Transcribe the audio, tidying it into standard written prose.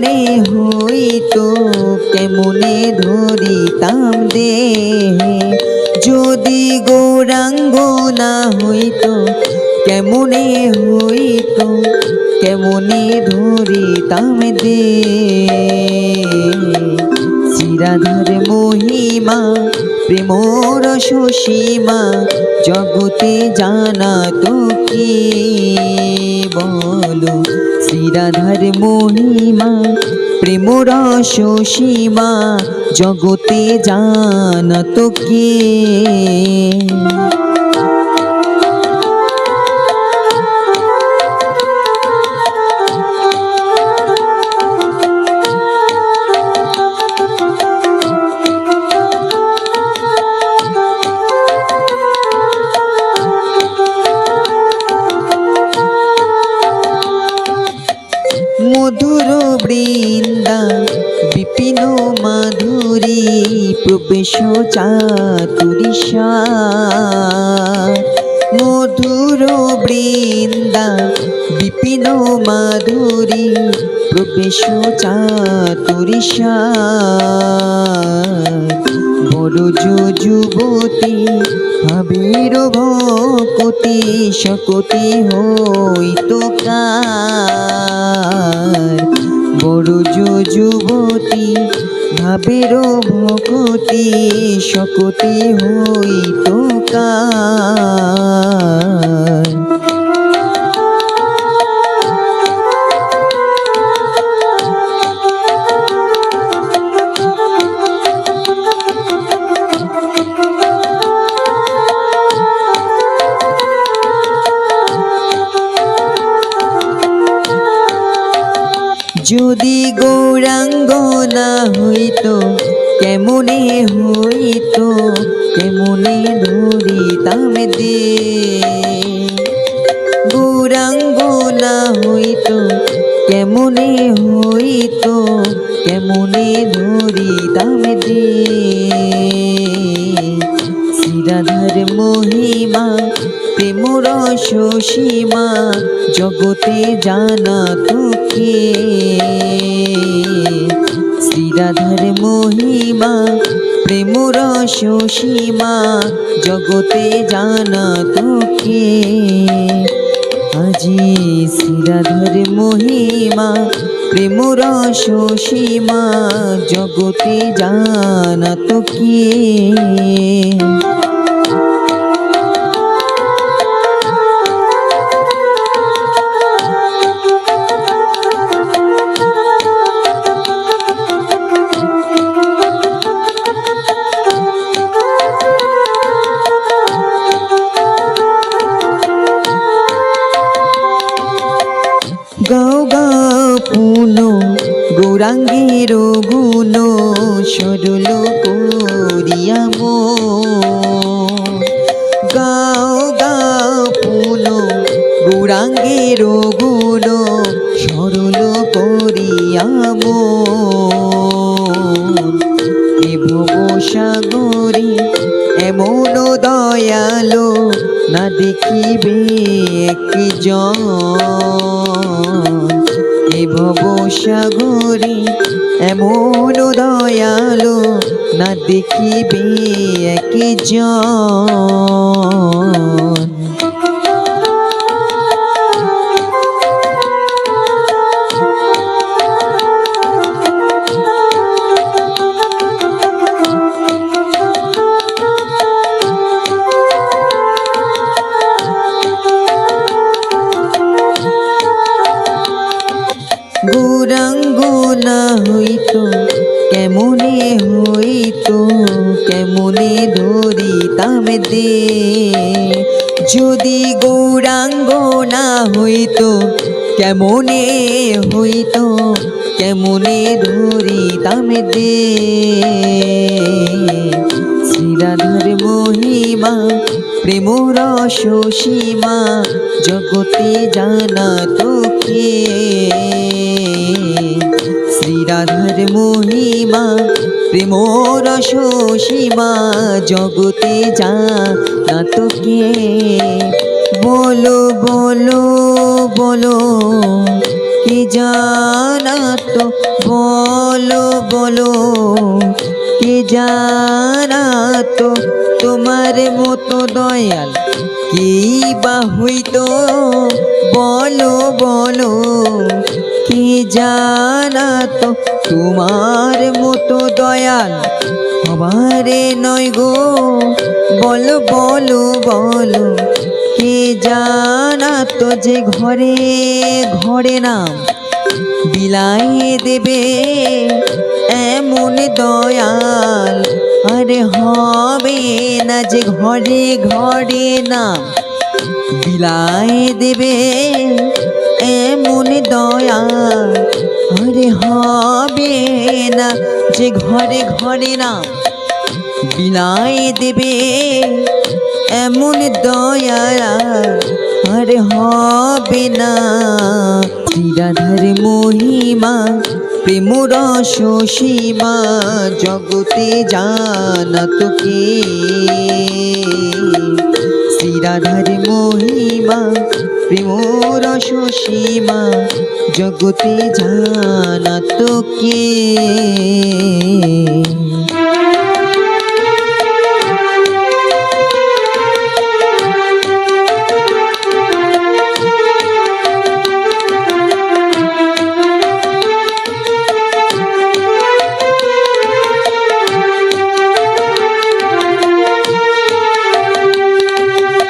কেমনে হইতো কেমনে ধরিতাম দেহে, যদি গৌরাঙ্গ না হইতো কেমনে হইতো কেমনে ধরিতাম দেহে। শ্রীরাধার মহিমা প্রেমর সসীমা জগতে জানা তো কি বলো, শ্রীরাধার মহিমা প্রেমর সসীমা জগতে জানা তো কে। মধুর বৃন্দা বিপিন মাধুরী প্রবেশ চাতুরীশা, মধুর বৃন্দা বিপিন মাধুরী প্রবেশ চাতুরীশা। বড় যুবতী ভাবের ভকতি সকতি হইতো কার, বড় যুবতী ভাবের ভকতি সকতি হইতো কার। যদি গৌরাঙ্গ না হইতো কেমনে হইতো কেমনে ধরিতাম দেহে, গৌরাঙ্গ না হইতো কেমনে হইতো কেমনে ধরিতাম দেহে। শ্রীরাধার মহিমা প্রেমর সসীমা জগতে জানা তো কে, শ্রীরাধার মহিমা প্রেমর সসীমা জগতে জানা তো কে। আজি শ্রীরাধার মহিমা প্রেমর সসীমা জগতে জানা তো কে। গাও গাও পুন গৌরাঙ্গের গুণ সরল করিয়া মন, গাও গাও পুন গৌরাঙ্গের গুণ সরল করিয়া মন। এ ভব সাগরে এমন দয়ালো না দেখিবে একজন, এ ভব সাগরে এমন দয়ালো না দেখিবে একজন। গৌরাঙ্গ না হইতো কেমনে হইতো কেমনে ধরিতাম দেহে, যদি গৌরাঙ্গ না হইতো কেমনে হইতো কেমনে ধরিতাম দেহে। শ্রীরাধার মহিমা প্রেমর সসীমা জগতে জানা তো কে, শ্রীরাধার মহিমা প্রেমর সসীমা জগতে জানা তো কে। বলো বলো বলো কে জানাতো বলো বলো, কে জানাতো তোমার মতো দয়াল কি বা হইতো, বলো বলো কে জানাতো তোমার মতো দয়াল আমারে নয় গো, বলো বলো বলো কে জানাতো যে ঘরে ঘরে নাম বিলাই দেবে এমন দয়াল, আরে হবে না যে ঘরে ঘরে নাম বিলাই দেবে এমন দয়াল, আরে হবে না যে ঘরে ঘরে নাম বিলাই দেবে এমন দয়াল, আরে হবে না। শ্রীরাধার মহিমা প্রেম রস সীমা জগতে জানাতো কে, শ্রীরাধার মহিমা প্রেম রস সীমা জগতে জানাতো কে।